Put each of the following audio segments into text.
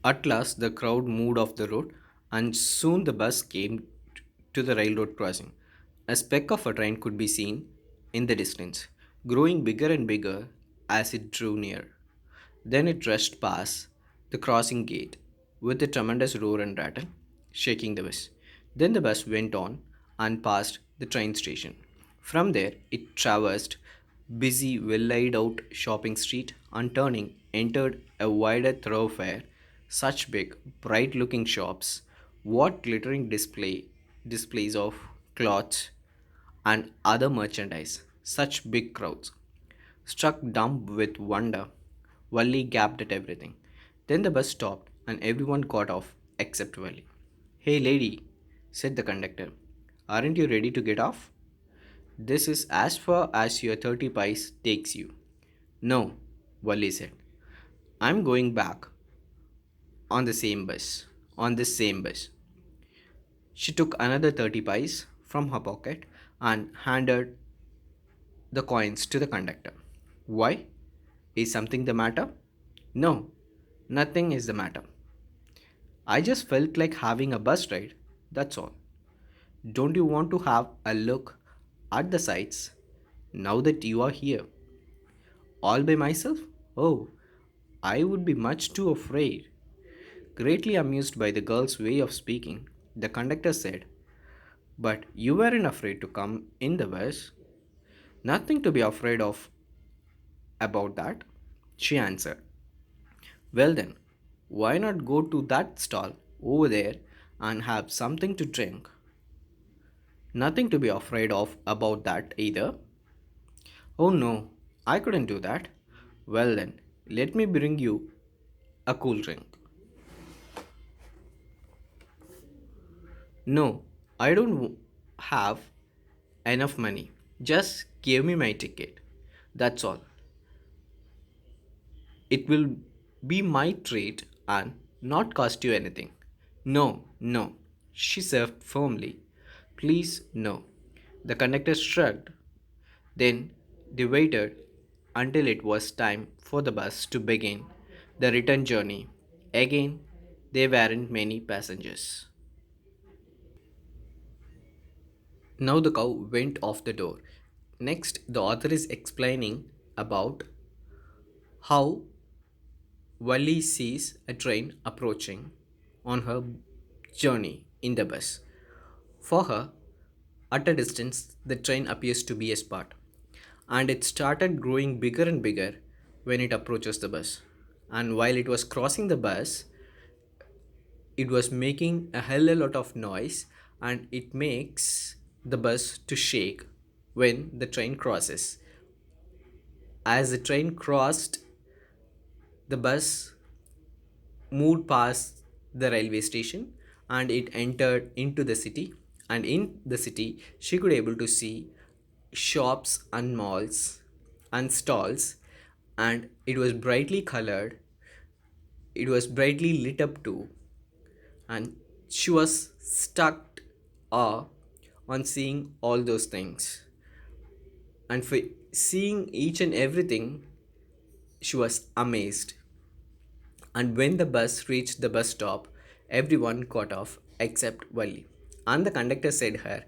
At last, the crowd moved off the road, and soon the bus came to the railroad crossing. A speck of a train could be seen in the distance, growing bigger and bigger as it drew near. Then it rushed past the crossing gate with a tremendous roar and rattle, shaking the bus. Then the bus went on and passed the train station. From there, it traversed busy, well laid out shopping street and turning entered a wider thoroughfare. Such big, bright looking shops, what glittering displays of clothes and other merchandise, such big crowds. Struck dumb with wonder, Wally gaped at everything. Then the bus stopped and everyone got off except Wally. Hey lady, said the conductor, aren't you ready to get off? This is as far as your 30 pies takes you. No, Wally said. I'm going back on the same bus. On this same bus. She took another 30 pies from her pocket and handed the coins to the conductor. Why? Is something the matter? No, nothing is the matter. I just felt like having a bus ride, that's all. Don't you want to have a look at the sights now that you are here? All by myself? Oh, I would be much too afraid. Greatly amused by the girl's way of speaking, the conductor said, but you weren't afraid to come in the bus? Nothing to be afraid of about that, she answered. Well then, why not go to that stall over there and have something to drink? Nothing to be afraid of about that either. Oh no, I couldn't do that. Well then, let me bring you a cool drink. No, I don't have enough money. Just give me my ticket. That's all. It will be my treat and not cost you anything. No, no, she said firmly. Please, no. The conductor shrugged. Then they waited until it was time for the bus to begin the return journey. Again, there weren't many passengers. Now the cow went off the door. Next, the author is explaining about how Wally sees a train approaching on her journey in the bus. For her, at a distance, the train appears to be a spot, and it started growing bigger and bigger when it approaches the bus. And while it was crossing the bus, it was making a hell a lot of noise, and it makes the bus to shake when the train crosses. As the train crossed, the bus moved past the railway station and it entered into the city, and in the city she could able to see shops and malls and stalls, and it was brightly colored, it was brightly lit up too, and she was stuck awe on seeing all those things, and for seeing each and everything she was amazed. And when the bus reached the bus stop, everyone got off except Wally. And the conductor said her,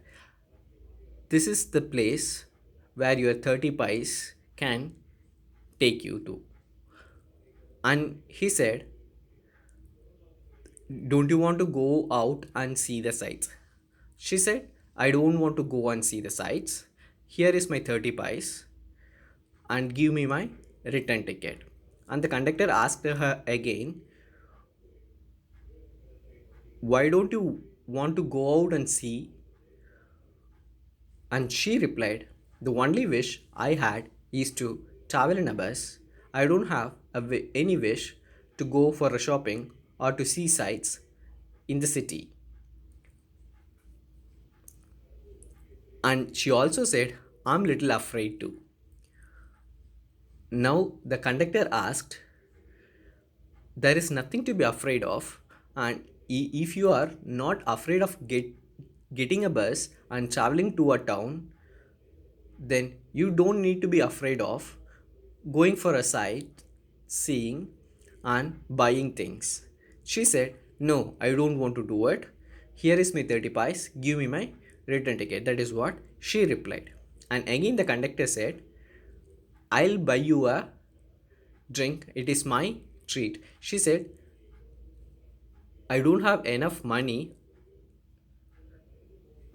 this is the place where your 30 pies can take you to. And he said, don't you want to go out and see the sights? She said, I don't want to go and see the sights. Here is my 30 pies and give me my return ticket. And the conductor asked her again, why don't you want to go out and see? And she replied, the only wish I had is to travel in a bus. I don't have any wish to go for a shopping or to see sights in the city. And she also said, I'm little afraid too. Now the conductor asked, there is nothing to be afraid of, and if you are not afraid of getting a bus and traveling to a town, then you don't need to be afraid of going for a sight seeing and buying things. She said, "No, I don't want to do it. Here is my 30 pies. Give me my return ticket." That is what she replied. And again, the conductor said, "I'll buy you a drink. It is my treat." She said, "I don't have enough money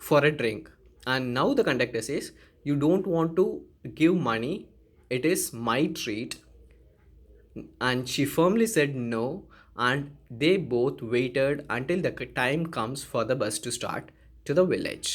for a drink." And now the conductor says, "You don't want to give money. It is my treat." And she firmly said no, and they both waited until the time comes for the bus to start to the village.